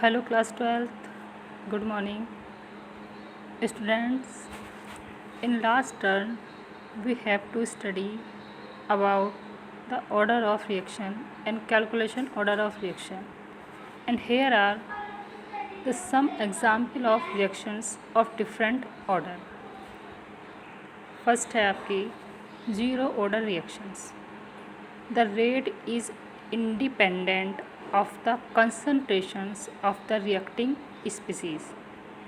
Hello class 12th, good morning. Students, in last term we have to study about the order of reaction and calculation order of reaction, and here are the some example of reactions of different order. First है आपकी zero order reactions. The rate is independent of the concentrations of the reacting species.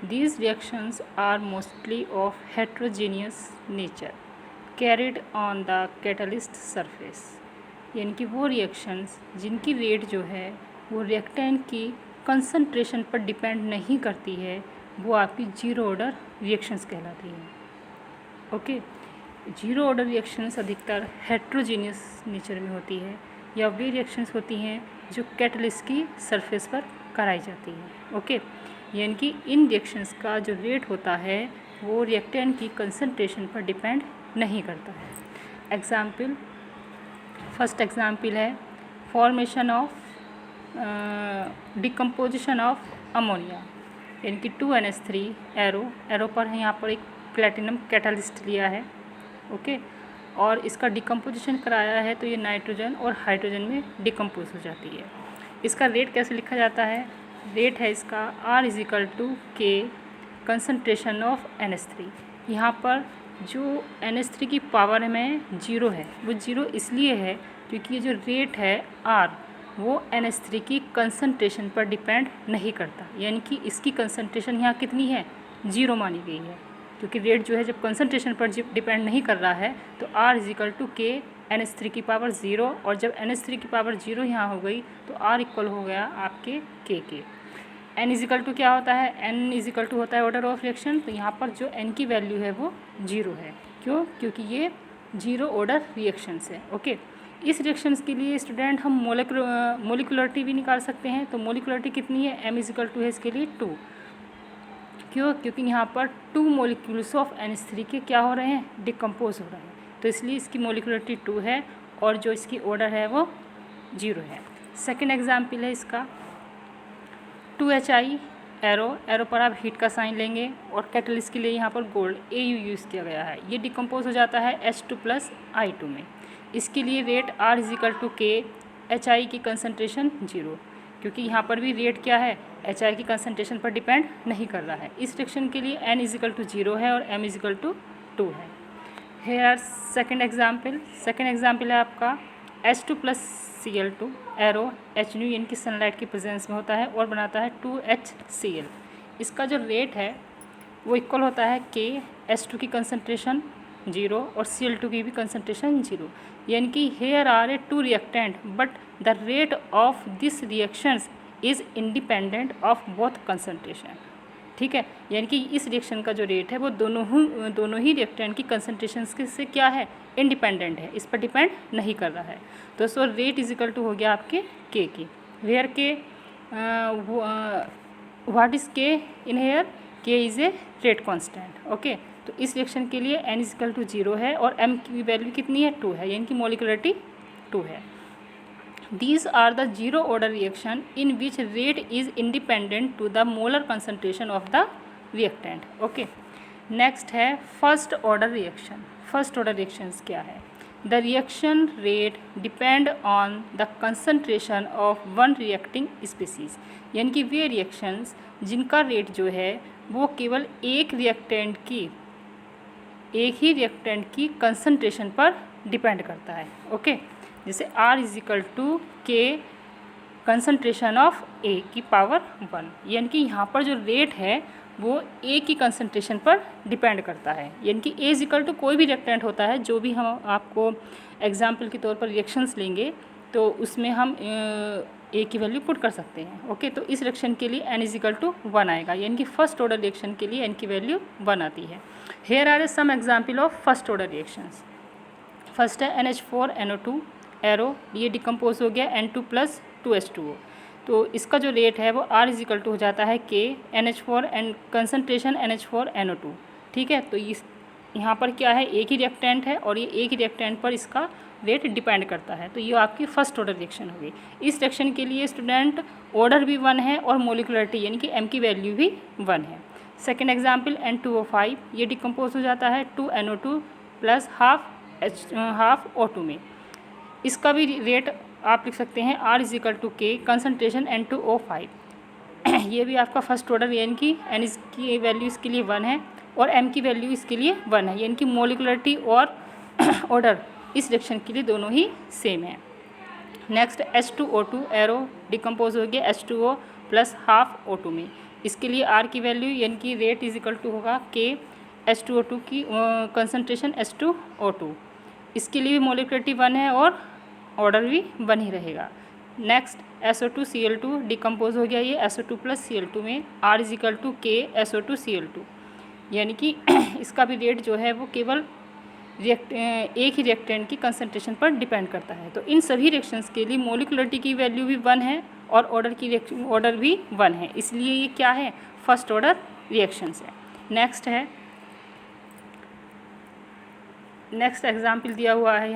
These reactions are mostly of heterogeneous nature, carried on the catalyst surface. यानी कि वो reactions जिनकी rate जो है वो reactant की कंसंट्रेशन पर डिपेंड नहीं करती है, वो आपकी जीरो ऑर्डर रिएक्शंस कहलाती हैं. ओके, जीरो ऑर्डर रिएक्शंस अधिकतर हेट्रोजीनियस नेचर में होती है या वे रिएक्शंस होती हैं जो कैटलिस्ट की सरफेस पर कराई जाती हैं. ओके, यानी कि इन रिएक्शंस का जो रेट होता है वो रिएक्टेंट की कंसंट्रेशन पर डिपेंड नहीं करता है. एग्जाम्पल, फर्स्ट एग्जाम्पल है formation of decomposition of ammonia, यानी कि 2NH3 एरो पर है, यहाँ पर एक प्लेटिनम कैटालिस्ट लिया है. ओके, और इसका डिकम्पोजिशन कराया है तो ये नाइट्रोजन और हाइड्रोजन में डिकम्पोज हो जाती है. इसका रेट कैसे लिखा जाता है? रेट है इसका R=K कंसंट्रेशन ऑफ NH3. यहाँ पर जो NH3 की पावर में जीरो है वो जीरो इसलिए है क्योंकि ये जो रेट है R वो NH3 की कंसंट्रेशन पर डिपेंड नहीं करता, यानी कि इसकी कंसंट्रेशन यहाँ कितनी है, जीरो मानी गई है. क्योंकि रेट जो है जब कंसंट्रेशन पर डिपेंड नहीं कर रहा है तो R=K NH3 की पावर ज़ीरो, और जब NH3 की पावर ज़ीरो यहाँ हो गई तो R इक्वल हो गया आपके K के. N क्या होता है? N होता है ऑर्डर ऑफ रिएक्शन. तो यहाँ पर जो N की वैल्यू है वो जीरो है. क्यों? क्योंकि ये जीरो ऑर्डर रिएक्शंस है. ओके, इस रिएक्शंस के लिए स्टूडेंट हम मोलिकुलरिटी भी निकाल सकते हैं. तो मोलिकुलरिटी कितनी है? M है इसके लिए 2. क्यों? क्योंकि यहाँ पर 2 मोलिक्यूल्स ऑफ NH3 के क्या हो रहे हैं, डिकम्पोज हो रहे हैं. तो इसलिए इसकी मोलिकुलरिटी 2 है और जो इसकी ऑर्डर है वो जीरो है. सेकेंड एग्जाम्पल है इसका 2HI एरो पर आप हीट का साइन लेंगे और कैटलिस्ट के लिए यहाँ पर गोल्ड AU यूज़ किया गया है. ये डिकम्पोज हो जाता है H2+I2 में. इसके लिए रेट R=K HI की कंसंट्रेशन जीरो, क्योंकि यहाँ पर भी रेट क्या है, HI की कंसंट्रेशन पर डिपेंड नहीं कर रहा है. इस रिएक्शन के लिए N=0 है और M=2 है. हेयर आर सेकेंड एग्जाम्पल है आपका H2+Cl2 एरो H यानी कि सनलाइट की प्रेजेंस में होता है और बनाता है 2HCl. इसका जो रेट है वो इक्वल होता है K H2 की कंसंट्रेशन जीरो और Cl2 की भी कंसंट्रेशन जीरो. यानी कि here are a 2 reactant but the rate of this reactions is independent of both concentration. ठीक है, यानी कि इस रिएक्शन का जो रेट है वो दोनों ही रिएक्टेंट की कंसंट्रेशन से क्या है, इंडिपेंडेंट है, इस पर डिपेंड नहीं कर रहा है. तो सो रेट हो गया आपके K की. Where K what is K in here? K is a rate constant. Okay, तो इस रिएक्शन के लिए N=0 है और M की वैल्यू कितनी है, 2 है, यानी कि मोलिकुलरिटी 2 है. These are the zero order reaction in which rate is independent to the molar concentration of the reactant. Okay. Next है first order reaction. First order reactions क्या है? The reaction rate depend on the concentration of one reacting species. यानी कि वे reactions जिनका rate जो है वो केवल एक ही रिएक्टेंट की कंसंट्रेशन पर डिपेंड करता है. ओके, जैसे R=K कंसंट्रेशन ऑफ A की पावर 1, यानी कि यहाँ पर जो रेट है वो A की कंसंट्रेशन पर डिपेंड करता है. यानी कि A= कोई भी रिएक्टेंट होता है, जो भी हम आपको एग्जाम्पल के तौर पर रिएक्शंस लेंगे तो उसमें हम A की वैल्यू पुट कर सकते हैं. ओके, तो इस रिएक्शन के लिए N=1 आएगा, यानी कि फर्स्ट ऑर्डर रिएक्शन के लिए N की वैल्यू 1 आती है. Here are some example of first order reactions. First है NH4NO2 एरो, ये डिकम्पोज हो गया N2+2H2O. तो इसका जो रेट है वो R= हो जाता है K NH4 and concentration NH4NO2. ठीक है, तो इस यहाँ पर क्या है, एक ही रिएक्टेंट है और ये एक ही रिएक्टेंट पर इसका रेट डिपेंड करता है। तो ये आपकी फर्स्ट ऑर्डर रिएक्शन होगी। इस रिएक्शन के लिए स्टूडेंट ऑर्डर भी 1 है और मोलिकुलरिटी यानी कि m की वैल्यू भी 1 है। सेकेंड एग्जाम्पल N2O5, ये डिकम्पोज हो जाता है 2NO2 प्लस हाफ O2 में। इसका भी रेट आप लिख सकते हैं R = K कंसनट्रेशन N2O5। ये भी आपका फर्स्ट ऑर्डर यानी कि N की वैल्यू इसके लिए 1 है और M की वैल्यू इसके लिए 1 है, यानी कि मोलिकुलरिटी और ऑर्डर इस रिएक्शन के लिए दोनों ही सेम है। नेक्स्ट H2O2 एरो डिकम्पोज हो गया H2O प्लस हाफ O2 में। इसके लिए R की वैल्यू यानी कि रेट = होगा K H2O2 की कंसनट्रेशन H2O2। इसके लिए भी मोलिकुलरिटी 1 है और ऑर्डर भी 1 ही रहेगा। नेक्स्ट SO2Cl2 डिकम्पोज हो गया ये SO2 प्लस Cl2 में। R = K SO2Cl2, यानी कि इसका भी रेट जो है वो केवल एक ही रिएक्टेंट की कंसंट्रेशन पर डिपेंड करता है। तो इन सभी रिएक्शंस के लिए मोलिकुलरिटी की वैल्यू भी 1 है और ऑर्डर भी 1 है, इसलिए ये क्या है, फर्स्ट ऑर्डर रिएक्शंस है। नेक्स्ट एग्जाम्पल दिया हुआ है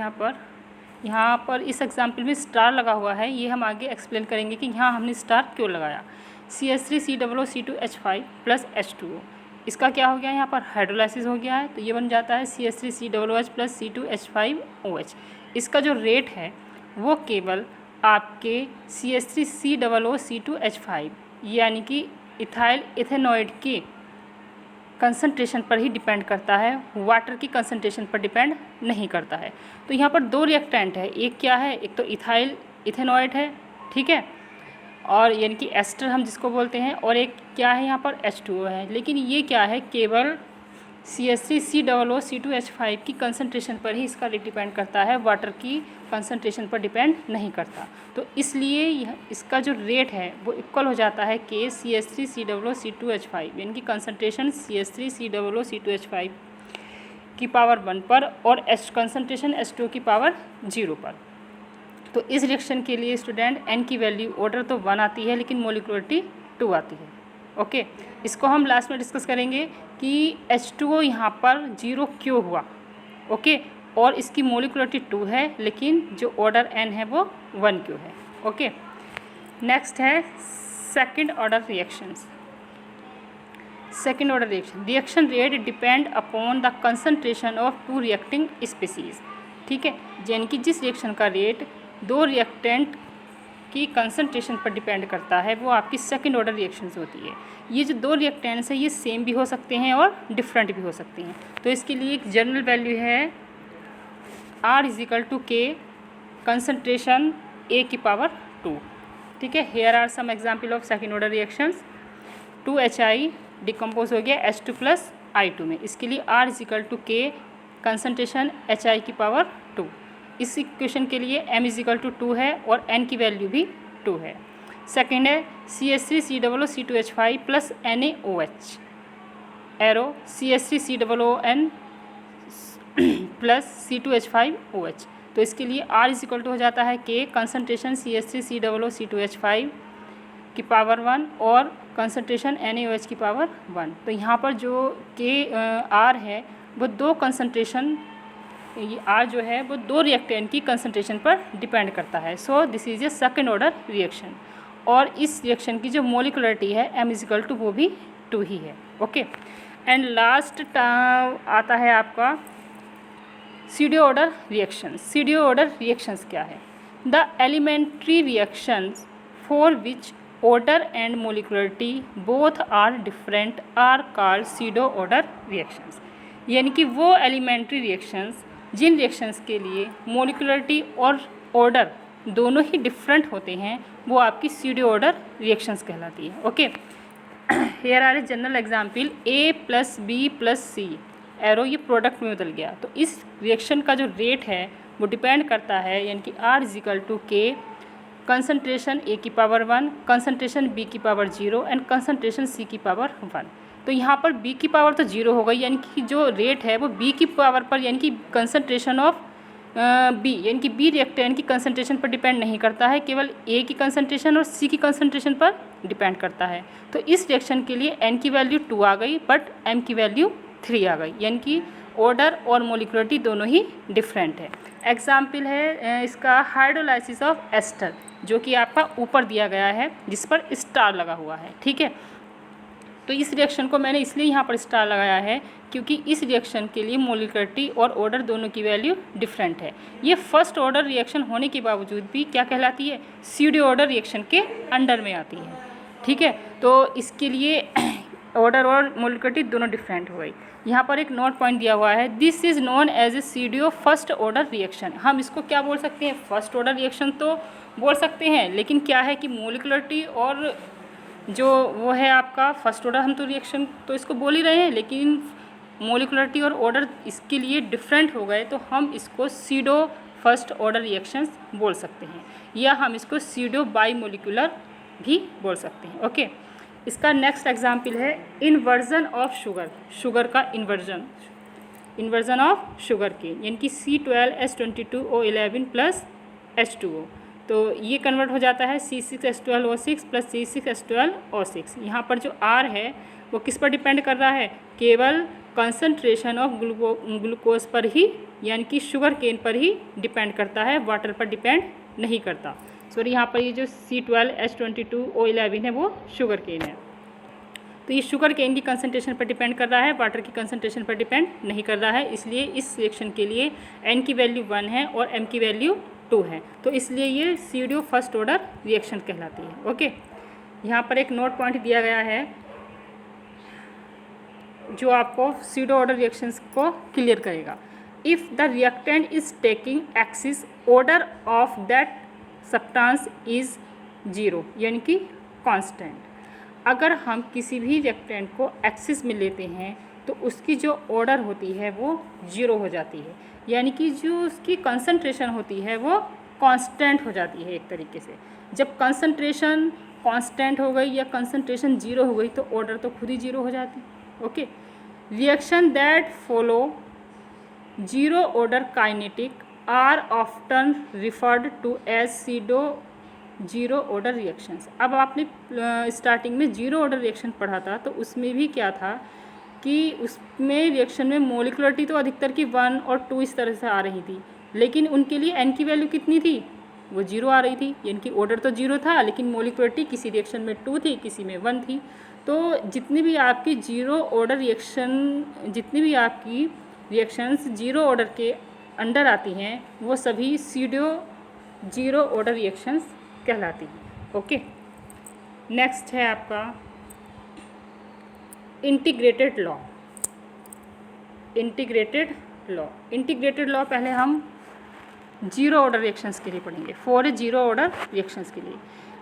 यहाँ पर इस एग्जाम्पल में स्टार लगा हुआ है, ये हम आगे एक्सप्लेन करेंगे कि यहाँ हमने स्टार क्यों लगाया। CH3COO2H5 प्लस H2O, इसका क्या हो गया, यहाँ पर हाइड्रोलाइसिस हो गया है, तो ये बन जाता है CH3COOH प्लस C2H5OH। इसका जो रेट है वो केवल आपके CH3COO यानी कि इथाइल इथेनॉइड के कंसंट्रेशन पर ही डिपेंड करता है, वाटर की कंसंट्रेशन पर डिपेंड नहीं करता है। तो यहाँ पर 2 रिएक्टेंट है, एक क्या है, एक तो इथाइल इथेनॉइड है, ठीक है, और यानी कि एस्टर हम जिसको बोलते हैं, और एक क्या है यहाँ पर H2O है। लेकिन ये क्या है, केवल CH3COO2H5 की कंसंट्रेशन पर ही इसका रेट डिपेंड करता है, वाटर की कंसंट्रेशन पर डिपेंड नहीं करता। तो इसलिए इसका जो रेट है वो इक्वल हो जाता है K CH3COO2H5 यानी कि कंसंट्रेशन CH3COO2H5 की पावर 1 पर और कंसंट्रेशन H2O की पावर 0 पर। तो इस रिएक्शन के लिए स्टूडेंट N की वैल्यू ऑर्डर तो 1 आती है लेकिन मोलिकुलरिटी 2 आती है। ओके, इसको हम लास्ट में डिस्कस करेंगे कि H2O यहाँ पर 0 क्यों हुआ। ओके, और इसकी मोलिकुलरिटी 2 है लेकिन जो ऑर्डर N है वो 1 क्यों है। ओके, नेक्स्ट है second order reactions. Second order reaction rate depend upon the concentration of 2 reacting species. ठीक है, यानी कि जिस रिएक्शन का रेट 2 रिएक्टेंट की कंसंट्रेशन पर डिपेंड करता है वो आपकी सेकंड ऑर्डर रिएक्शंस होती है। ये जो 2 रिएक्टेंट्स हैं ये सेम भी हो सकते हैं और डिफरेंट भी हो सकते हैं। तो इसके लिए एक जनरल वैल्यू है R = K कंसंट्रेशन A⁻²। ठीक है, here are some example of second order reactions. 2HI decompose हो गया H2 प्लस I2 में। इसके लिए R = K कंसंट्रेशन HI⁻²। इस इक्वेशन के लिए M = 2 है और N की वैल्यू भी 2 है। सेकेंड है CH3COO2H5 plus NaOH arrow CH3COON plus C2H5OH। तो इसके लिए R = हो जाता है K कंसंट्रेशन CH3COO2H5 की पावर 1 और कंसंट्रेशन NaOH की पावर 1। तो यहाँ पर जो R है वो 2 कंसंट्रेशन, ये R जो है वो 2 रिएक्टेंट की कंसंट्रेशन पर डिपेंड करता है। So this is A second order reaction और इस रिएक्शन की जो मोलिकुलरिटी है M = वो भी 2 ही है। ओके, एंड लास्ट आता है आपका pseudo order reactions. Pseudo order reactions क्या है? The elementary reactions for which order and molecularity both are different are called pseudo order reactions. यानी कि वो एलिमेंट्री रिएक्शंस जिन रिएक्शंस के लिए मोलिकुलरिटी और ऑर्डर दोनों ही डिफरेंट होते हैं वो आपकी सीडियो ऑर्डर रिएक्शंस कहलाती है। Okay, here are a general example A + B + C arrow, ये प्रोडक्ट में बदल गया। तो इस रिएक्शन का जो रेट है वो डिपेंड करता है यानी कि R = K concentration A⁻1 concentration B⁻0 and concentration C⁻1। तो यहाँ पर B की पावर तो 0 हो गई, यानी कि जो रेट है वो B की पावर पर यानी कि कंसंट्रेशन ऑफ B यानी कि B रिएक्टेंट की कंसंट्रेशन पर डिपेंड नहीं करता है, केवल A की कंसंट्रेशन और C की कंसंट्रेशन पर डिपेंड करता है। तो इस रिएक्शन के लिए N की वैल्यू 2 आ गई बट M की वैल्यू 3 आ गई, यानी कि ऑर्डर और मोलिकुलरिटी दोनों ही डिफरेंट है। एग्जाम्पल है इसका हाइड्रोलाइसिस ऑफ एस्टर, जो कि आपका ऊपर दिया गया है जिस पर स्टार लगा हुआ है, ठीक है। तो इस रिएक्शन को मैंने इसलिए यहाँ पर स्टार लगाया है क्योंकि इस रिएक्शन के लिए मोलिकुलरिटी और ऑर्डर दोनों की वैल्यू डिफरेंट है। ये फर्स्ट ऑर्डर रिएक्शन होने के बावजूद भी क्या कहलाती है, स्यूडो ऑर्डर रिएक्शन के अंडर में आती है, ठीक है। तो इसके लिए ऑर्डर और मोलिकुलरिटी दोनों डिफरेंट हो गई। यहाँ पर एक नोट पॉइंट दिया हुआ है, this is known as a pseudo first order reaction. हम इसको क्या बोल सकते हैं, फर्स्ट ऑर्डर रिएक्शन तो बोल सकते हैं, लेकिन क्या है कि मोलिकुलरिटी और जो वो है आपका फर्स्ट ऑर्डर, हम तो रिएक्शन तो इसको बोल ही रहे हैं, लेकिन मोलिकुलरिटी और ऑर्डर इसके लिए डिफरेंट हो गए तो हम इसको स्यूडो फर्स्ट ऑर्डर रिएक्शंस बोल सकते हैं, या हम इसको स्यूडो बाई मोलिकुलर भी बोल सकते हैं, ओके। इसका नेक्स्ट एग्जाम्पल है इन्वर्जन ऑफ शुगर, शुगर का इन्वर्जन ऑफ शुगर के, यानी कि C12H22O11 प्लस H2O, तो ये कन्वर्ट हो जाता है C6H12O6 प्लस C6H12O6। यहाँ पर जो R है वो किस पर डिपेंड कर रहा है, केवल कंसंट्रेशन ऑफ ग्लूकोज पर ही, यानी कि शुगर केन पर ही डिपेंड करता है, वाटर पर डिपेंड नहीं करता। सॉरी, यहाँ पर ये जो C12H22O11 है वो शुगर केन है, तो ये शुगर केन की कंसंट्रेशन पर डिपेंड कर रहा है, वाटर की कंसंट्रेशन पर डिपेंड नहीं कर रहा है। इसलिए इस रिएक्शन के लिए N की वैल्यू 1 है और M की वैल्यू 2 है, तो इसलिए ये स्यूडो फर्स्ट ऑर्डर रिएक्शन कहलाती है, ओके। यहाँ पर एक नोट पॉइंट दिया गया है जो आपको स्यूडो ऑर्डर रिएक्शंस को क्लियर करेगा। If the reactant is taking axis, order of that substance is 0, यानी कि कांस्टेंट। अगर हम किसी भी रिएक्टेंट को एक्सिस में लेते हैं तो उसकी जो ऑर्डर होती है वो 0 हो जाती है, यानी कि जो उसकी कंसंट्रेशन होती है वो कांस्टेंट हो जाती है एक तरीके से। जब कंसंट्रेशन कांस्टेंट हो गई या कंसंट्रेशन 0 हो गई तो ऑर्डर तो खुद ही 0 हो जाती, okay. Reaction that follow 0 order kinetic are often referred to as pseudo 0 order reactions. अब आपने स्टार्टिंग में 0 ऑर्डर रिएक्शन पढ़ा था, तो उसमें भी क्या था कि उसमें रिएक्शन में मोलिकुलरिटी तो अधिकतर की 1 और 2 इस तरह से आ रही थी, लेकिन उनके लिए N की वैल्यू कितनी थी, वो 0 आ रही थी, यानी कि ऑर्डर तो 0 था लेकिन मोलिकुलरिटी किसी रिएक्शन में 2 थी, किसी में 1 थी। तो जितनी भी आपकी 0 ऑर्डर रिएक्शन, जितनी भी आपकी रिएक्शंस 0 ऑर्डर के अंडर आती हैं वो सभी स्यूडो 0 ऑर्डर रिएक्शंस कहलाती हैं, ओके। नेक्स्ट है आपका इंटीग्रेटेड लॉ। इंटीग्रेटेड लॉ पहले हम 0 ऑर्डर रिएक्शंस के लिए पढ़ेंगे, फॉर ए 0 ऑर्डर रिएक्शंस के लिए।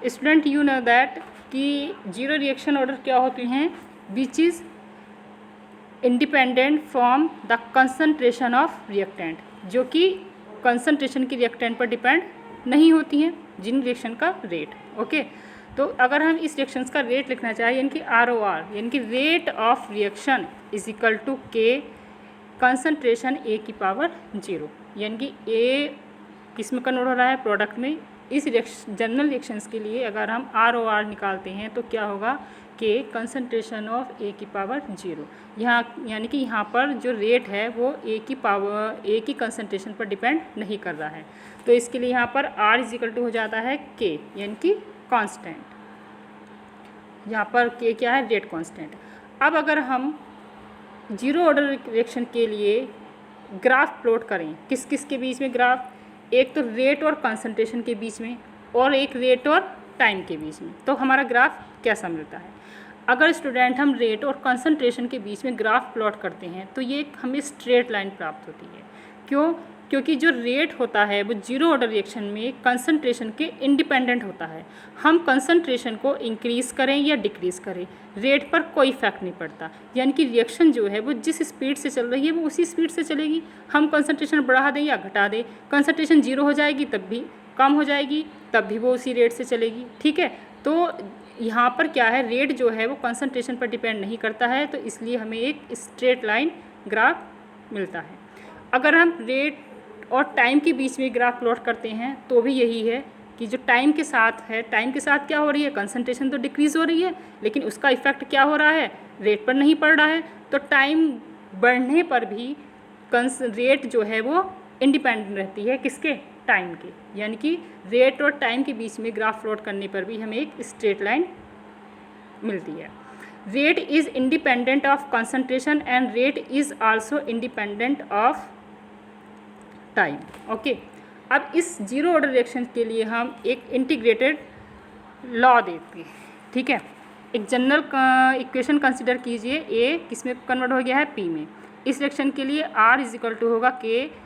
स्टूडेंट यू नो दैट कि 0 रिएक्शन ऑर्डर क्या होती हैं, which is independent from the concentration of reactant, जो कि कंसंट्रेशन की रिएक्टेंट पर डिपेंड नहीं होती हैं, जिन रिएक्शन का रेट, ओके। तो अगर हम इस रिएक्शंस का रेट लिखना चाहें, यानी कि ROR, यानी कि rate of reaction is equal to K concentration A की पावर 0, यानी कि A किस में कन्वर्ट हो रहा है, प्रोडक्ट में। इस जनरल रिएक्शंस के लिए अगर हम ROR निकालते हैं तो क्या होगा, K कंसंट्रेशन ऑफ A की पावर 0। यहाँ यानी कि यहाँ पर जो रेट है वो A की कंसंट्रेशन पर डिपेंड नहीं कर रहा है, तो इसके लिए यहाँ पर R इज इक्वल टू हो जाता है K, यानी कि कांस्टेंट। यहाँ पर K क्या है, रेट कांस्टेंट। अब अगर हम 0 ऑर्डर रिएक्शन के लिए ग्राफ प्लॉट करें, किस किस के बीच में ग्राफ, एक तो रेट और कंसंट्रेशन के बीच में और एक रेट और टाइम के बीच में, तो हमारा ग्राफ कैसा मिलता है। अगर स्टूडेंट हम रेट और कंसंट्रेशन के बीच में ग्राफ प्लॉट करते हैं तो ये हमें स्ट्रेट लाइन प्राप्त होती है। क्यों, क्योंकि जो रेट होता है वो 0 ऑर्डर रिएक्शन में कंसंट्रेशन के इंडिपेंडेंट होता है। हम कंसंट्रेशन को इंक्रीज़ करें या डिक्रीज़ करें, रेट पर कोई इफेक्ट नहीं पड़ता, यानी कि रिएक्शन जो है वो जिस स्पीड से चल रही है वो उसी स्पीड से चलेगी। हम कंसंट्रेशन बढ़ा दें या घटा दें, कंसंट्रेशन 0 हो जाएगी तब भी, कम हो जाएगी तब भी वो उसी रेट से चलेगी, ठीक है। तो यहाँ पर क्या है, रेट जो है वो कंसंट्रेशन पर डिपेंड नहीं करता है, तो इसलिए हमें एक स्ट्रेट लाइन ग्राफ मिलता है। अगर हम रेट और टाइम के बीच में ग्राफ प्लॉट करते हैं तो भी यही है कि जो टाइम के साथ है, टाइम के साथ क्या हो रही है, कंसंट्रेशन तो डिक्रीज़ हो रही है, लेकिन उसका इफेक्ट क्या हो रहा है, रेट पर नहीं पड़ रहा है। तो टाइम बढ़ने पर भी रेट जो है वो इंडिपेंडेंट रहती है किसके, टाइम के, यानी कि रेट और टाइम के बीच में ग्राफ प्लॉट करने पर भी हमें एक स्ट्रेट लाइन मिलती है। Rate is independent of concentration and rate is also independent of time. Okay, अब इस जीरो ऑर्डर रिएक्शन के लिए हम एक इंटीग्रेटेड लॉ देते हैं, ठीक है। एक जनरल इक्वेशन कंसिडर कीजिए, ए किस में कन्वर्ट हो गया है, पी में। इस रिएक्शन के लिए आर इज इक्वल टू होगा के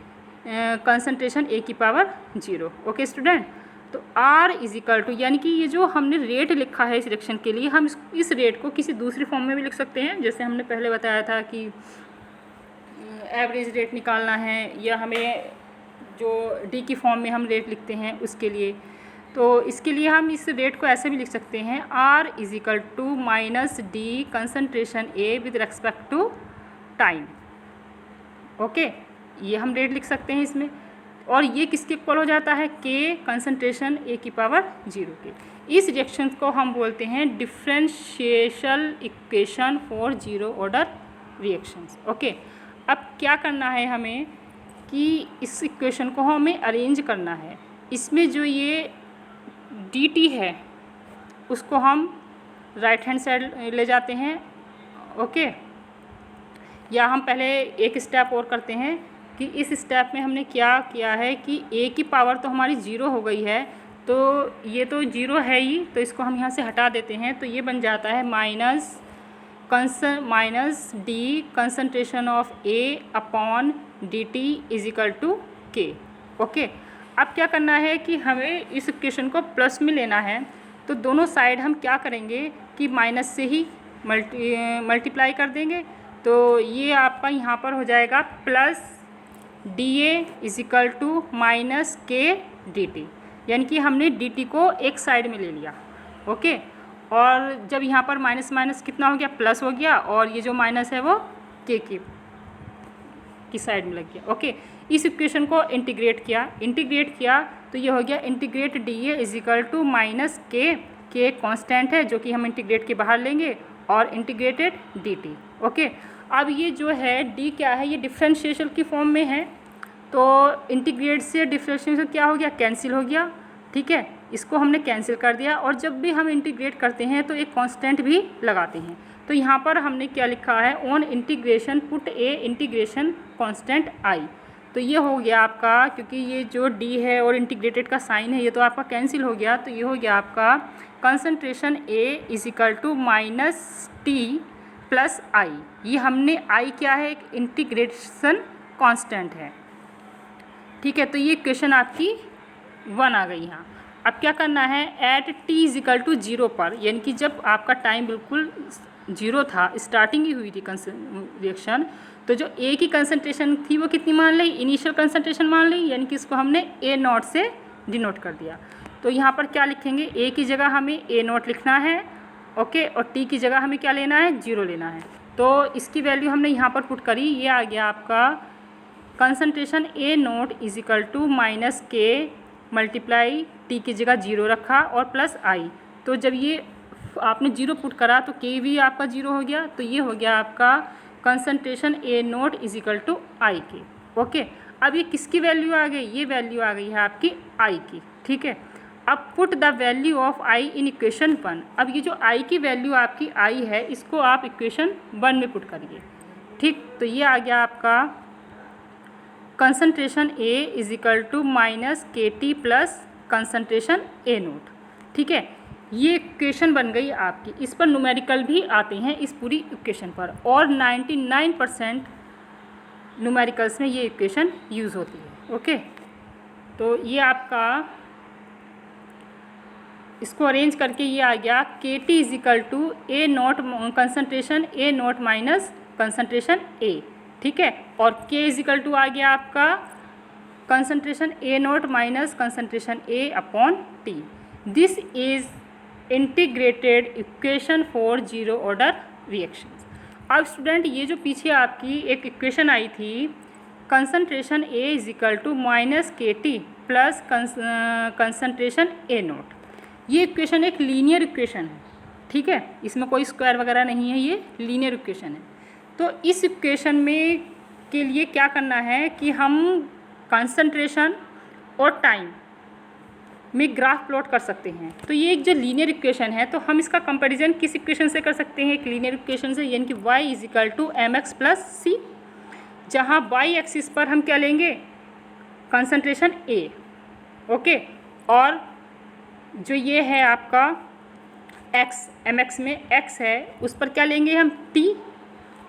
कंसंट्रेशन ए की पावर 0। ओके स्टूडेंट, तो आर इज इक्वल टू, यानी कि ये जो हमने रेट लिखा है इस रिएक्शन के लिए, हम इस रेट को किसी दूसरी फॉर्म में भी लिख सकते हैं, जैसे हमने पहले बताया था कि एवरेज रेट निकालना है, या हमें जो डी की फॉर्म में हम रेट लिखते हैं उसके लिए। तो इसके लिए हम इस रेट को ऐसे भी लिख सकते हैं, R is equal to minus d concentration A with respect to time. Okay, ये हम रेट लिख सकते हैं इसमें, और ये किसके इक्वल हो जाता है, के कंसंट्रेशन ए की पावर 0 के। इस रिएक्शन को हम बोलते हैं differential equation for zero order reactions. Okay, अब क्या करना है हमें कि इस इक्वेशन को हमें अरेंज करना है। इसमें जो ये dt है उसको हम राइट हैंड साइड ले जाते हैं। ओके, या हम पहले एक स्टेप और करते हैं कि इस स्टेप में हमने क्या किया है कि a की पावर तो हमारी 0 हो गई है, तो ये तो 0 है ही, तो इसको हम यहाँ से हटा देते हैं, तो ये बन जाता है minus d concentration of a upon dt is equal to K. Okay, अब क्या करना है कि हमें इस इक्वेशन को प्लस में लेना है, तो दोनों साइड हम क्या करेंगे कि माइनस से ही मल्टीप्लाई कर देंगे। तो ये आपका यहाँ पर हो जाएगा plus d A is equal to minus K d T, यानी कि हमने डी टी को एक साइड में ले लिया। ओके, और जब यहाँ पर माइनस माइनस कितना हो गया, प्लस हो गया, और ये जो माइनस है वो के की साइड में लग गया। ओके, इस इक्वेशन को इंटीग्रेट किया तो ये हो गया integrate d A is equal to minus K constant है जो कि हम इंटीग्रेट के बाहर लेंगे, और इंटीग्रेटेड डी टी। ओके, अब ये जो है डी क्या है, ये डिफरेंशिएशन की फॉर्म में है, तो इंटीग्रेट से डिफरेंशिएशन क्या हो गया, कैंसिल हो गया। ठीक है, इसको हमने कैंसिल कर दिया, और जब भी हम इंटीग्रेट करते हैं तो एक कांस्टेंट भी लगाते हैं। तो यहाँ पर हमने क्या लिखा है, on integration put a integration constant I. तो ये हो गया आपका, क्योंकि ये जो डी है और इंटीग्रेटेड का साइन है ये तो आपका कैंसिल हो गया, तो ये हो गया आपका concentration A is equal to minus T plus I. ये हमने आई क्या है, एक इंटीग्रेशन कांस्टेंट है। ठीक है, तो ये इक्वेशन आपकी 1 आ गई यहाँ। अब क्या करना है, at T is equal to 0 पर, यानी कि जब आपका टाइम बिल्कुल 0 था, स्टार्टिंग ही हुई थी रिएक्शन, तो जो ए की कंसंट्रेशन थी वो कितनी मान ली, इनिशियल कंसंट्रेशन मान ली, यानी कि इसको हमने ए नॉट से डिनोट कर दिया। तो यहाँ पर क्या लिखेंगे, ए की जगह हमें ए नॉट लिखना है। ओके, और टी की जगह हमें क्या लेना है, 0 लेना है। तो इसकी वैल्यू हमने यहाँ पर पुट करी, ये आ गया आपका concentration A not is equal to minus K multiply T की जगह 0 रखा और प्लस आई। तो जब ये आपने 0 पुट करा तो के भी आपका 0 हो गया, तो ये हो गया आपका concentration A not is equal to I के। ओके, अब ये किसकी वैल्यू आ गई, ये वैल्यू आ गई है आपकी आई की। ठीक है, अब put the value of I in equation 1। अब ये जो आई की वैल्यू आपकी आई है, इसको आप इक्वेशन 1 में पुट करिए। ठीक, तो ये आ गया आपका concentration A is equal to minus K T plus concentration A naught. ठीक है, ये इक्वेशन बन गई आपकी। इस पर न्यूमेरिकल भी आते हैं इस पूरी इक्वेशन पर, और 99% न्यूमेरिकल्स में ये इक्वेशन यूज़ होती है। ओके, तो ये आपका इसको अरेंज करके ये आ गया K T is equal to A not concentration A not minus concentration A. ठीक है, और के इज इक्वल टू आ गया आपका concentration A not minus concentration A upon T. This is integrated equation for zero order reactions. अब student, ये जो पीछे आपकी एक इक्वेशन आई थी, concentration A is equal to minus K T plus concentration A not, ये इक्वेशन एक लीनियर इक्वेशन है। ठीक है, इसमें कोई स्क्वायर वगैरह नहीं है, ये लीनियर इक्वेशन है। तो इस इक्वेशन में के लिए क्या करना है कि हम कंसंट्रेशन और टाइम में ग्राफ प्लॉट कर सकते हैं। तो ये एक जो लीनियर इक्वेशन है, तो हम इसका कंपैरिजन किस इक्वेशन से कर सकते हैं? एक लीनियर इक्वेशन से, यानी कि y = mx + c, जहाँ y एक्सिस पर हम क्या लेंगे? कंसंट्रेशन A, ओके, और जो ये है आपका x, mx में x है, उस पर क्या लेंगे हम? T,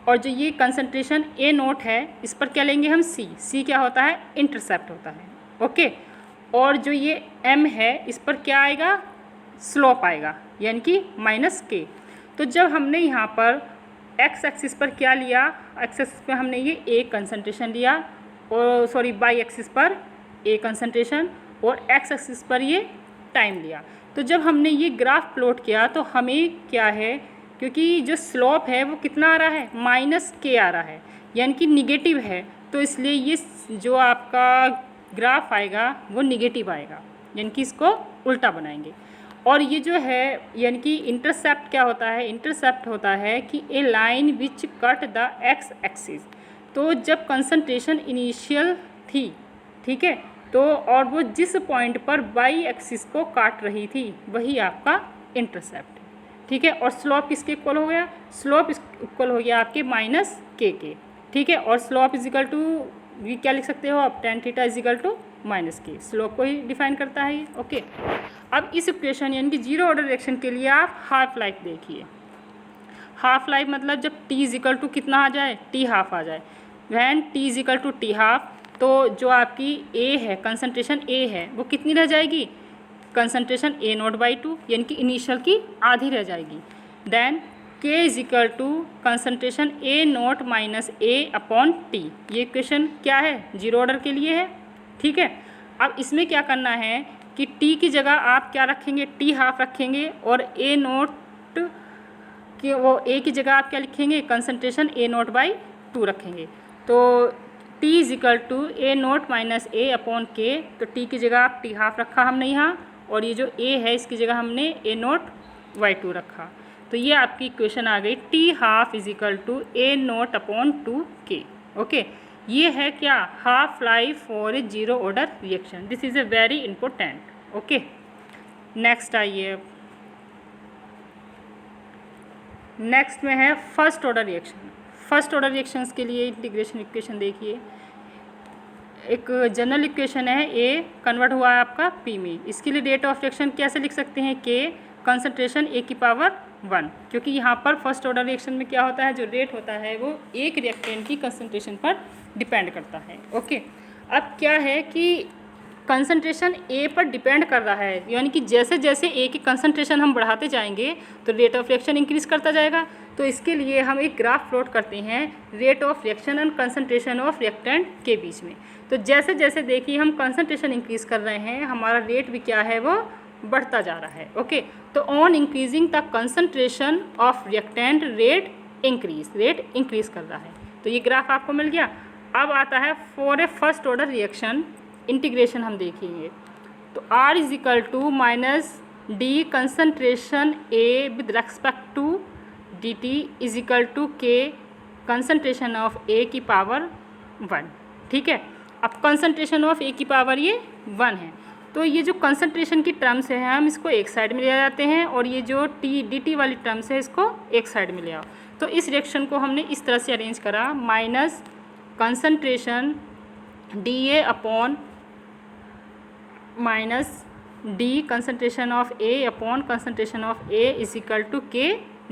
और जो ये कंसंट्रेशन A0 है, इस पर क्या लेंगे हम? C क्या होता है? इंटरसेप्ट होता है, ओके। और जो ये m है, इस पर क्या आएगा? स्लोप आएगा, यानी कि -k। तो जब हमने यहाँ पर x एक्सिस पर क्या लिया? x एक्सिस पर हमने ये A कंसंट्रेशन लिया, और सॉरी y एक्सिस पर A कंसंट्रेशन, और x एक्सिस पर ये टाइम लिया। तो जब हमने ये ग्राफ प्लॉट किया तो हमें क्या है, क्योंकि जो स्लोप है वो कितना आ रहा है? -k आ रहा है, यानी कि निगेटिव है, तो इसलिए ये जो आपका ग्राफ आएगा वो निगेटिव आएगा, यानी कि इसको उल्टा बनाएंगे। और ये जो है, यानी कि इंटरसेप्ट क्या होता है? इंटरसेप्ट होता है कि a line which cut the x axis. तो जब कंसंट्रेशन इनिशियल थी, ठीक है, तो और वो जिस पॉइंट पर y एक्सिस को काट रही थी वही आपका इंटरसेप्ट है, ठीक है। और स्लोप किसके इक्वल हो गया? स्लोप इक्वल हो गया आपके -k के, ठीक है। और स्लोप ये क्या लिख सकते हो आप? tan थीटा -k, स्लोप को ही डिफाइन करता है ये, ओके। अब इस इक्वेशन यानी कि जीरो ऑर्डर रिएक्शन के लिए आप हाफ लाइफ देखिए। हाफ लाइफ मतलब जब t कितना आ जाए? t½ आ जाए। वैन t t½ तो जो आपकी A है, कंसंट्रेशन A है, वो कितनी रह जाएगी? कंसंट्रेशन A0/2, यानी कि इनिशियल की आधी रह जाएगी। Then k concentration A0 - A/T। ये इक्वेशन क्या है? जीरो ऑर्डर के लिए है, ठीक है। अब इसमें क्या करना है कि T की जगह आप क्या रखेंगे? t½ रखेंगे, और A0 कि वो A की जगह आप क्या लिखेंगे? कंसंट्रेशन A0/2 रखेंगे। तो t A0 - A/k, तो T की जगह आप t½ रखा हमने यहाँ, और ये जो A है इसकी जगह हमने A0/2 रखा। तो ये आपकी इक्वेशन आ गई t½ A0/2k, ओके। ये है क्या? Half life for a zero order reaction. This is a very important, okay. Next आइए, नेक्स्ट में है first order reaction. First order reactions के लिए इंटीग्रेशन इक्वेशन देखिए। एक जनरल इक्वेशन है, A कन्वर्ट हुआ है आपका P में। इसके लिए रेट ऑफ रिएक्शन कैसे लिख सकते हैं? K कंसंट्रेशन A⁻1, क्योंकि यहाँ पर फर्स्ट ऑर्डर रिएक्शन में क्या होता है? जो रेट होता है वो एक रिएक्टेंट की कंसंट्रेशन पर डिपेंड करता है, ओके। अब क्या है कि कंसंट्रेशन A पर डिपेंड कर रहा है, यानी कि जैसे जैसे A की कंसंट्रेशन हम बढ़ाते जाएंगे तो रेट ऑफ रिएक्शन इंक्रीज़ करता जाएगा। तो इसके लिए हम एक ग्राफ प्लॉट करते हैं rate of reaction and concentration of reactant के बीच में। तो जैसे जैसे देखिए हम कंसंट्रेशन इंक्रीज़ कर रहे हैं, हमारा रेट भी क्या है? वो बढ़ता जा रहा है, ओके। तो on increasing the concentration of reactant rate increase कर रहा है। तो ये ग्राफ आपको मिल गया। अब आता है for a first order reaction integration हम देखेंगे। तो R = -d concentration A with respect to dt = K concentration of A⁻1, ठीक है। अब कंसंट्रेशन ऑफ A की पावर ये 1 है, तो ये जो कंसंट्रेशन की टर्म्स है हम इसको एक साइड में ले जाते हैं, और ये जो dt वाली टर्म्स है इसको एक साइड में ले आओ। तो इस रिएक्शन को हमने इस तरह से अरेंज करा, minus concentration dA/ -d concentration of A/कंसंट्रेशन ऑफ A = K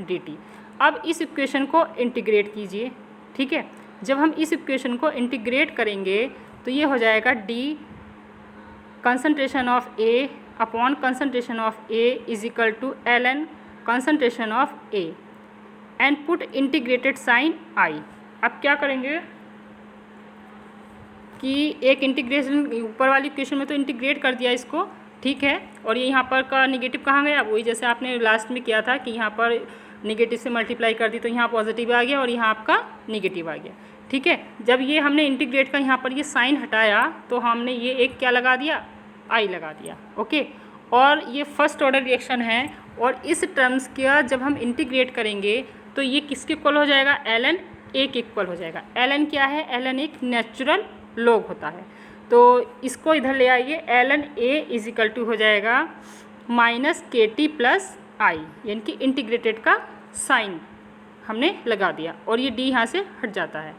dt। अब इस इक्वेशन को इंटीग्रेट कीजिए, ठीक है। जब हम इस इक्वेशन को इंटीग्रेट करेंगे तो ये हो जाएगा d कंसंट्रेशन ऑफ A/कंसंट्रेशन of A = ln concentration of A and put integrated sign I। अब क्या करेंगे कि एक इंटीग्रेशन ऊपर वाली इक्वेशन में तो इंटीग्रेट कर दिया इसको, ठीक है। और ये यहाँ पर का निगेटिव कहाँ गया? वही जैसे आपने लास्ट में किया था कि यहाँ पर निगेटिव से मल्टीप्लाई कर दी तो यहाँ पॉजिटिव आ गया और यहाँ आपका निगेटिव आ गया, ठीक है। जब ये हमने इंटीग्रेट का यहाँ पर ये साइन हटाया तो हमने ये एक क्या लगा दिया? I लगा दिया, ओके। और ये फर्स्ट ऑर्डर रिएक्शन है, और इस टर्म्स का जब हम इंटीग्रेट करेंगे तो ये किसके इक्वल हो जाएगा? ln A के इक्वल हो जाएगा। ln क्या है? ln एक नेचुरल लॉग होता है। तो इसको इधर ले आइए, ln A is equal to हो जाएगा माइनस KT प्लस I, यानी कि इंटीग्रेटेड का साइन हमने लगा दिया और ये D यहाँ से हट जाता है।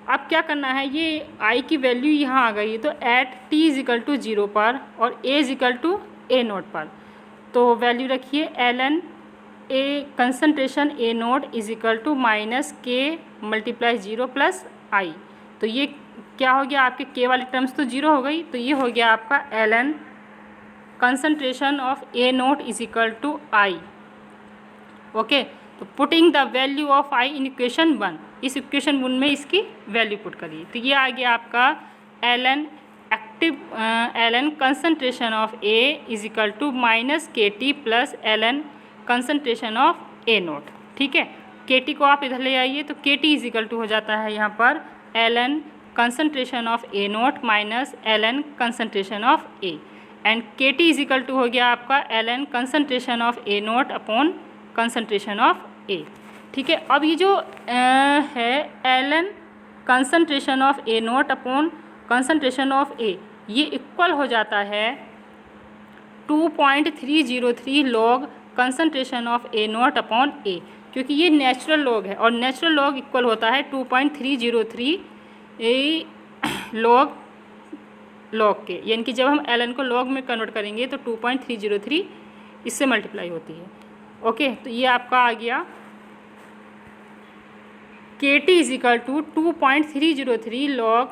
अब क्या करना है, ये I की वैल्यू यहाँ आ गई है, तो at T is equal to 0 पर और A is equal to A0 पर, तो वैल्यू रखिए ln A concentration A0 is equal to minus K multiply 0 plus I। तो ये क्या हो गया, आपके K वाली टर्म्स तो 0 हो गई, तो ये हो गया आपका ln concentration of A0 is equal to I। Okay, तो putting the value of I in equation 1, इस इक्वेशन 1 में इसकी वैल्यू पुट करिए, तो ये आ गया आपका ln concentration of A is equal to minus KT plus ln concentration of A0। ठीक है, KT को आप इधर ले आइए, तो KT इज इक्वल टू हो जाता है यहाँ पर ln concentration of A0 minus ln concentration of A, and KT is equal to हो गया आपका ln concentration of A0 upon concentration of A। ठीक है, अब ये जो है ln concentration of A0 upon concentration of A, ये इक्वल हो जाता है 2.303 log concentration of A0 upon A, क्योंकि ये नेचुरल लॉग है और नेचुरल लॉग इक्वल होता है 2.303 लॉग के, यानी कि जब हम ln को लॉग में कन्वर्ट करेंगे तो 2.303 इससे मल्टीप्लाई होती है। ओके, तो ये आपका आ गया KT is equal to 2.303 log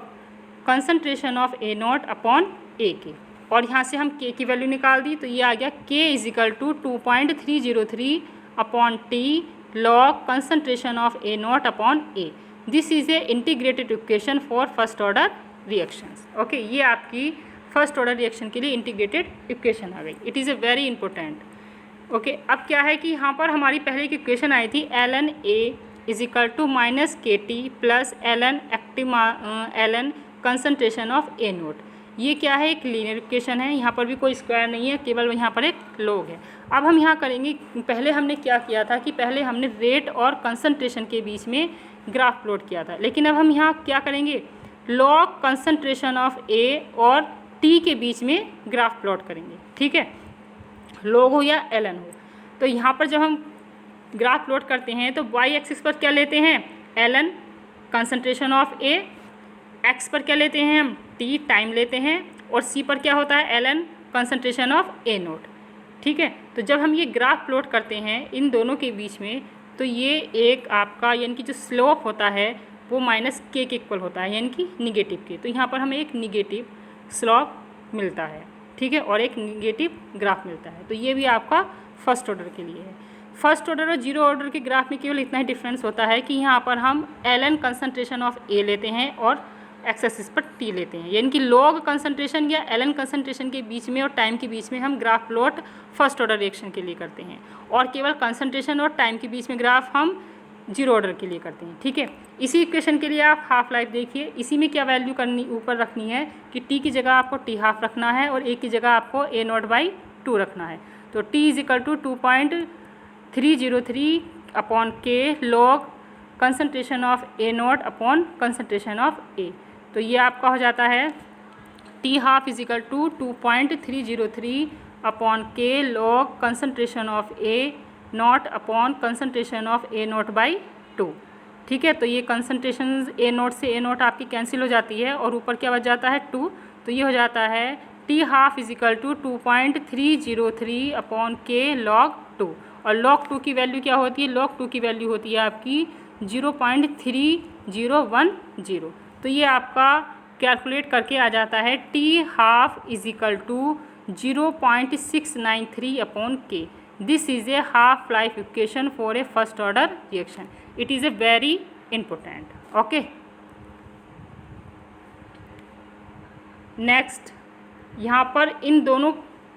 concentration of A0 upon A के, और यहाँ से हम K की वैल्यू निकाल दी, तो ये आ गया K is equal to 2.303 upon T log concentration of A0 upon A। This is a integrated equation for first order reactions. Okay, ये आपकी फर्स्ट ऑर्डर रिएक्शन के लिए इंटीग्रेटेड इक्वेशन आ गई। It is a very important. Okay, अब क्या है कि यहाँ पर हमारी पहले की इक्वेशन आई थी ln A is equal to minus KT plus ln concentration of A0। ये क्या है, एक लीनियर इक्वेशन है, यहाँ पर भी कोई स्क्वायर नहीं है, केवल यहाँ पर एक लॉग है। अब हम यहाँ करेंगे, पहले हमने क्या किया था कि पहले हमने रेट और कंसनट्रेशन के बीच में ग्राफ प्लॉट किया था, लेकिन अब हम यहाँ क्या करेंगे, लॉग कंसनट्रेशन ऑफ A और T के बीच में ग्राफ प्लॉट करेंगे। ठीक है, लॉग हो या ln हो। तो यहाँ पर जब हम ग्राफ प्लॉट करते हैं तो y एक्सिस पर क्या लेते हैं, ln concentration of A, x पर क्या लेते हैं हम, t टाइम लेते हैं, और c पर क्या होता है, ln कंसनट्रेशन ऑफ A0। ठीक है, तो जब हम ये ग्राफ प्लॉट करते हैं इन दोनों के बीच में, तो ये एक आपका यानी कि जो स्लोप होता है वो माइनस K के इक्वल होता है, यानी कि निगेटिव के। तो यहाँ पर हमें एक निगेटिव स्लोप मिलता है। ठीक है, और एक निगेटिव ग्राफ मिलता है। तो ये भी आपका फर्स्ट ऑर्डर के लिए है। फर्स्ट ऑर्डर और जीरो ऑर्डर के ग्राफ में केवल इतना ही डिफरेंस होता है कि यहाँ पर हम ln कंसनट्रेशन ऑफ A लेते हैं और एक्स एक्सिस पर T लेते हैं, यानी कि लॉग कंसनट्रेशन या ln कंसनट्रेशन के बीच में और टाइम के बीच में हम graph plot first order reaction के लिए करते हैं, और केवल कंसनट्रेशन और टाइम के बीच में ग्राफ हम जीरो ऑर्डर के लिए करते हैं। ठीक है, इसी इक्वेशन के लिए आप हाफ लाइफ देखिए, इसी में क्या वैल्यू करनी ऊपर रखनी है कि T की जगह आपको T हाफ रखना है और A की जगह आपको A0/2 रखना है। तो T is equal to 2.303 upon K log concentration of A0 upon concentration of A। तो ये आपका हो जाता है T half is equal to 2.303 upon K log concentration of A0 upon concentration of A0/2। ठीक है, तो ये कंसनट्रेशन A0 से A0 आपकी कैंसिल हो जाती है और ऊपर क्या बच जाता है 2, तो ये हो जाता है T half is equal to 2.303 upon K log 2, और log 2 की वैल्यू क्या होती है, log 2 की वैल्यू होती है आपकी 0.3010। तो ये आपका कैलकुलेट करके आ जाता है T half is equal to 0.693 upon K। This is a half life equation for a first order reaction. It is a very important. Okay, next यहाँ पर इन दोनों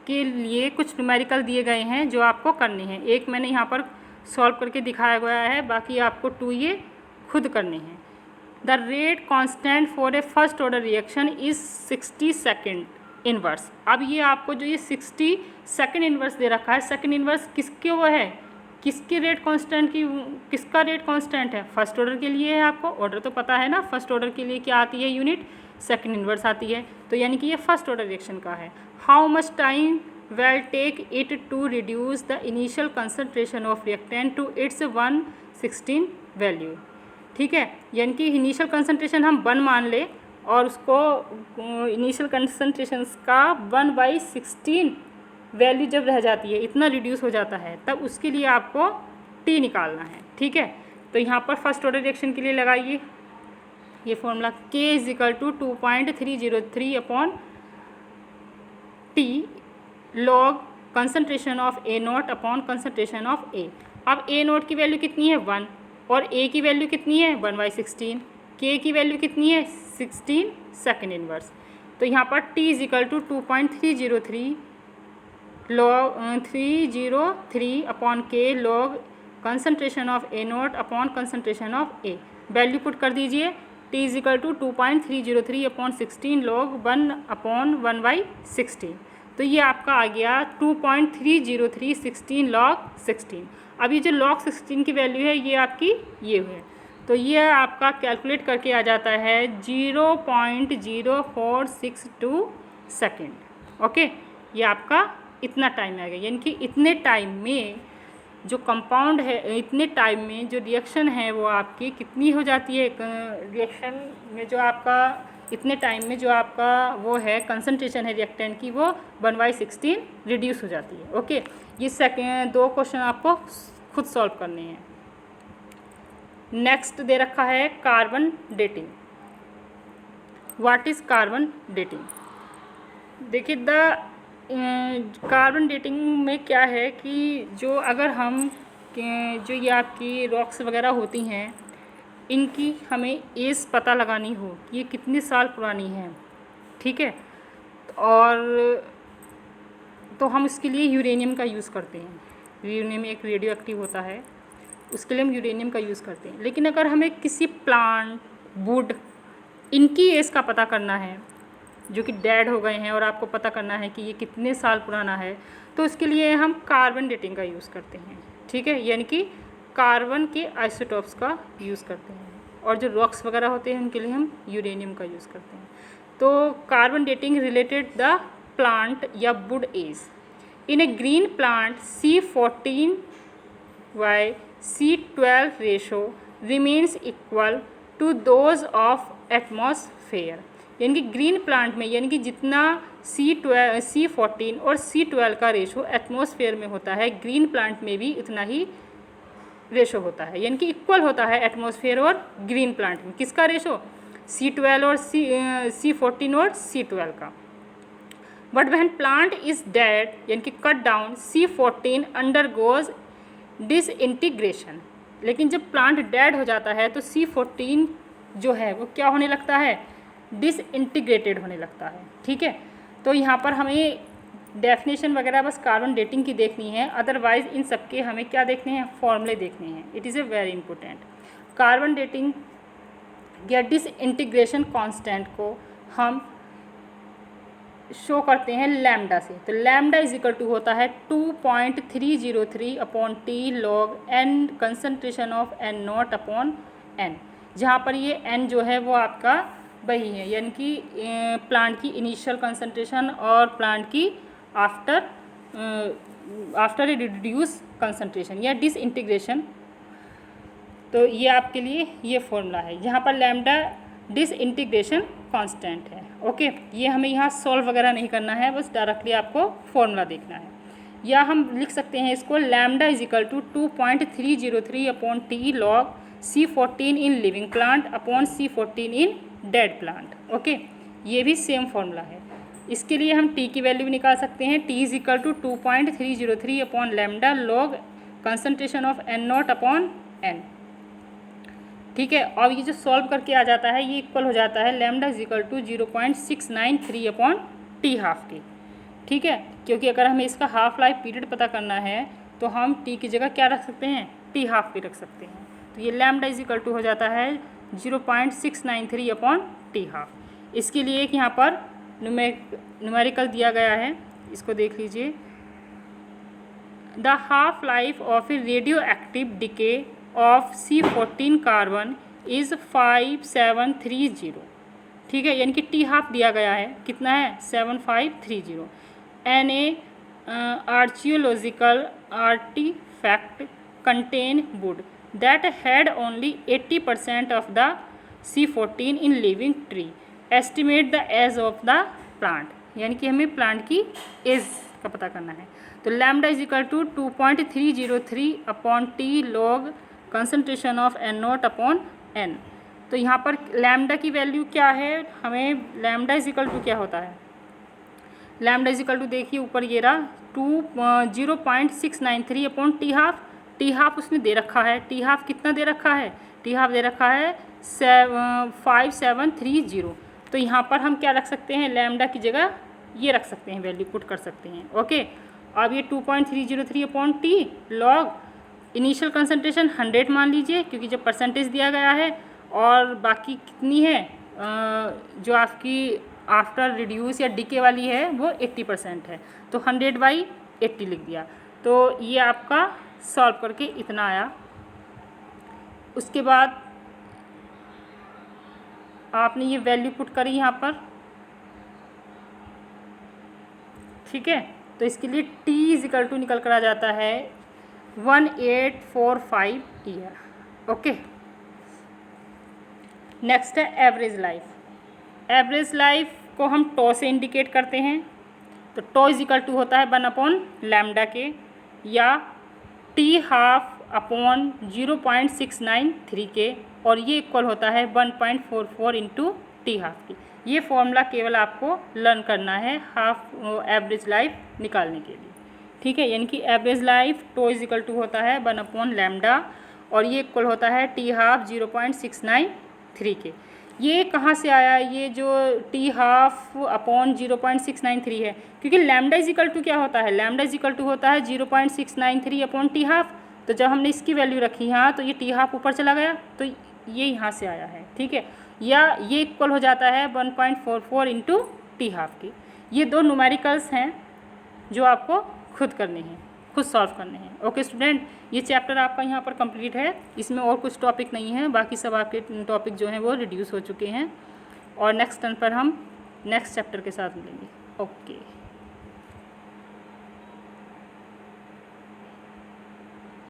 के लिए कुछ न्यूमेरिकल दिए गए हैं जो आपको करने हैं। एक मैंने यहाँ पर सॉल्व करके दिखाया गया है, बाकी आपको 2 ये खुद करने हैं। The rate constant for a first order reaction is 60 second inverse. अब ये आपको जो ये 60 सेकेंड इनवर्स दे रखा है, सेकेंड इनवर्स किसके वो है, किसके रेट कांस्टेंट की, किसका रेट कांस्टेंट है, फर्स्ट ऑर्डर के लिए है। आपको ऑर्डर तो पता है ना, फर्स्ट ऑर्डर के लिए क्या आती है यूनिट, सेकंड इन्वर्स आती है। तो यानी कि ये फर्स्ट ऑर्डर रिएक्शन का है। How much time will take it to reduce the initial concentration of reactant to its 116 value. ठीक है, यानी कि इनिशियल कंसनट्रेशन हम 1 मान ले और उसको इनिशियल कंसनट्रेशन का 1/16 वैल्यू जब रह जाती है, इतना रिड्यूस हो जाता है, तब उसके लिए आपको टी निकालना है। ठीक है, तो यहाँ पर फर्स्ट ऑर्डर रिएक्शन के लिए लगाइए ये formula K = 2.303 upon T log concentration of A0 upon concentration of A। अब A0 की वैल्यू कितनी है 1 और A की वैल्यू कितनी है 1/16, K की वैल्यू कितनी है 16 सेकंड इन्वर्स। तो यहाँ पर T = 2.303 log 303 upon K log concentration of A0 upon concentration of A। Value put कर दीजिए, T = 2.303 अपॉन 16 लॉग 1 अपॉन 1/16। तो ये आपका आ गया 2.303 16 log 16। अब ये जो log 16 की वैल्यू है ये आपकी ये है, तो ये आपका कैलकुलेट करके आ जाता है 0.0462 सेकेंड। ओके, ये आपका इतना टाइम आएगा, यानी कि इतने टाइम में जो कंपाउंड है, इतने टाइम में जो रिएक्शन है वो आपकी कितनी हो जाती है, रिएक्शन में जो आपका इतने टाइम में जो आपका वो है कंसंट्रेशन है रिएक्टेंट की, वो 1/16 रिड्यूस हो जाती है। ओके, ये सेकेंड 2 क्वेश्चन आपको खुद सॉल्व करने हैं। नेक्स्ट दे रखा है carbon dating. What is carbon dating? देखिए कार्बन डेटिंग में क्या है कि जो अगर हम जो ये आपकी रॉक्स वगैरह होती हैं, इनकी हमें एज पता लगानी हो कि ये कितने साल पुरानी है। ठीक है, और तो हम इसके लिए यूरेनियम का यूज़ करते हैं। यूरेनियम एक रेडियो एक्टिव होता है, उसके लिए हम यूरेनियम का यूज़ करते हैं। लेकिन अगर हमें किसी प्लांट, वुड, इनकी एज का पता करना है जो कि डेड हो गए हैं और आपको पता करना है कि ये कितने साल पुराना है, तो उसके लिए हम कार्बन डेटिंग का यूज़ करते हैं। ठीक है, यानी कि कार्बन के आइसोटॉप्स का यूज़ करते हैं, और जो रॉक्स वगैरह होते हैं उनके लिए हम यूरेनियम का यूज़ करते हैं। तो carbon dating related the plant या wood age. In a green plant C14/C12 ratio remains equal to those of atmosphere. यानी कि ग्रीन प्लांट में, यानी कि जितना C14 और C12 का रेशो एटमॉस्फेयर में होता है, ग्रीन प्लांट में भी उतना ही रेशो होता है, यानी कि इक्वल होता है एटमॉस्फेयर और ग्रीन प्लांट में। किसका रेशो? C12 और C14 और C12 का। But when plant is dead, यानी कि cut down, C14 undergoes disintegration. लेकिन जब प्लांट डेड हो जाता है तो C14 जो है वो क्या होने लगता है? डिसइंटीग्रेटेड होने लगता है। ठीक है, तो यहाँ पर हमें डेफिनेशन वगैरह बस कार्बन डेटिंग की देखनी है, अदरवाइज इन सबके हमें क्या देखने हैं? फॉर्मूले देखने हैं। It is a very important. Carbon dating या डिसइंटीग्रेशन कांस्टेंट को हम शो करते हैं लैम्डा से। तो लैम्डा = होता है 2.303 upon T log n concentration of N0 upon n, जहाँ पर ये n जो है वो आपका वही है, यानी कि प्लांट की इनिशियल कंसनट्रेशन और प्लांट की आफ्टर ए रिड्यूस कंसनट्रेशन या डिसइंटीग्रेशन। तो ये आपके लिए ये फॉर्मूला है, जहाँ पर लैम्डा डिसइंटीग्रेशन कांस्टेंट है। ओके, ये हमें यहाँ सॉल्व वगैरह नहीं करना है, बस डायरेक्टली आपको फॉर्मूला देखना है। या हम लिख सकते हैं इसको lambda = 2.303 upon T log C14 in living plant upon C14 in dead plant. Okay, ये भी सेम फॉर्मूला है। इसके लिए हम टी की वैल्यू भी निकाल सकते हैं। T = 2.303 upon lambda log concentration of N0 upon n। ठीक है, और ये जो सॉल्व करके आ जाता है ये इक्वल हो जाता है लैम्डा = 0.693 अपॉन टी हाफ के। ठीक है, क्योंकि अगर हमें इसका हाफ लाइफ पीरियड पता करना है तो हम टी की जगह क्या रख सकते हैं? टी हाफ पे रख सकते हैं। तो ये लैम्डा = हो जाता है 0.693 अपॉन टी हाफ। इसके लिए एक यहाँ पर न्यूमेरिकल दिया गया है, इसको देख लीजिए। The half life of A radio active decay of C14 carbon is 5730। ठीक है, यानी कि टी हाफ दिया गया है, कितना है 7530। An a archaeological artifact contain wood that had only 80% of the C14 in living tree, estimate the age of the plant, यानी कि हमें प्लांट की एज का पता करना है। तो lambda is equal to 2.303 upon T log concentration of N0 upon N। तो यहाँ पर लैम्डा की वैल्यू क्या है, हमें लैम्डा इज इक्वल टू क्या होता है, लैम्डा इज इक्वल टू देखिए ऊपर ये रहा 0.693 upon T half. T half उसने दे रखा है, टी हाफ कितना दे रखा है, टी हाफ दे रखा है 5730। तो यहाँ पर हम क्या रख सकते हैं, लैम्डा की जगह ये रख सकते हैं, वैल्यू पुट कर सकते हैं। ओके, अब ये 2.303 upon T log initial concentration 100 मान लीजिए, क्योंकि जब परसेंटेज दिया गया है, और बाकी कितनी है जो आपकी आफ्टर रिड्यूस या डीके वाली है वो 80% है, तो 100/80 लिख दिया। तो ये आपका सॉल्व करके इतना आया। उसके बाद आपने ये वैल्यू पुट करी यहाँ पर, ठीक है। तो इसके लिए T इज इक्वल टू निकल कर आ जाता है 1845 ईयर। ओके, नेक्स्ट है एवरेज लाइफ। एवरेज लाइफ को हम टॉ से इंडिकेट करते हैं, तो टॉ इज इक्वल टू होता है 1 अपॉन लैम्डा के, या टी हाफ अपॉन 0.693 के, और ये इक्वल होता है 1.44 इंटू टी हाफ की। ये फॉर्मूला केवल आपको लर्न करना है हाफ एवरेज लाइफ निकालने के लिए, ठीक है। यानी कि average life tau is equal to होता है 1 अपॉन लैम्डा, और ये इक्वल होता है टी हाफ 0.693 के। ये कहाँ से आया, ये जो टी हाफ अपॉन 0.693 है, क्योंकि लैम्डा इज इक्वल टू क्या होता है, लैम्डा इज इक्वल टू होता है 0.693 अपॉन टी हाफ। तो जब हमने इसकी वैल्यू रखी यहाँ, तो ये टी हाफ ऊपर चला गया, तो ये यहाँ से आया है, ठीक है। या ये इक्वल हो जाता है 1.44 इंटू टी हाफ की। ये दो न्यूमेरिकल्स हैं जो आपको खुद करने हैं, खुद सॉल्व करने हैं। ओके स्टूडेंट, ये चैप्टर आपका यहाँ पर कंप्लीट है, इसमें और कुछ टॉपिक नहीं है, बाकी सब आपके टॉपिक जो हैं वो रिड्यूस हो चुके हैं, और नेक्स्ट टर्न पर हम नेक्स्ट चैप्टर के साथ मिलेंगे। ओके।